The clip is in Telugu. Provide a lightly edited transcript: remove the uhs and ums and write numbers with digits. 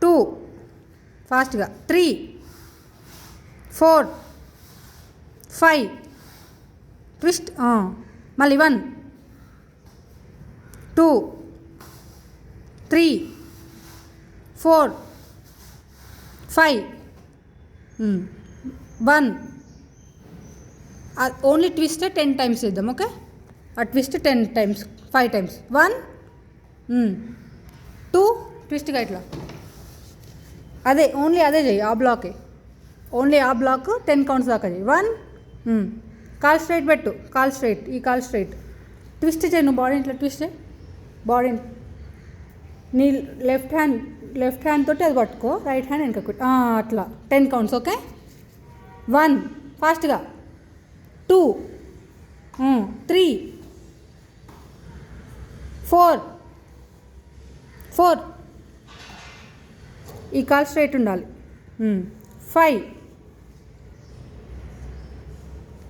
2 ఫాస్ట్గా 3 4 5 ట్విస్ట్ మళ్ళీ 1 2 3 4 5 1 ఓన్లీ ట్విస్ట్ 10 టైమ్స్ చేద్దాం ఓకే ఆ ట్విస్ట్ 10 టైమ్స్ 5 టైమ్స్ 1 2 ట్విస్ట్గా ఇట్లా అదే ఓన్లీ అదే చెయ్యి ఆ బ్లాకే ఓన్లీ ఆ బ్లాక్ 10 కౌంట్స్ దాకా చెయ్యి 1 కాల్ స్ట్రైట్ పెట్టు కాల్ స్ట్రైట్ ఈ కాల్ స్ట్రైట్ ట్విస్ట్ చేయి నువ్వు బాడీ ఇట్లా ట్విస్ట్ చేయి బాడీ నీ లెఫ్ట్ హ్యాండ్ తోటి అది పట్టుకో రైట్ హ్యాండ్ వెనక అట్లా 10 కౌంట్స్ ఓకే 1 ఫాస్ట్గా 2 3 4 ఈ కాల్ స్ట్రైట్ ఉండాలి 5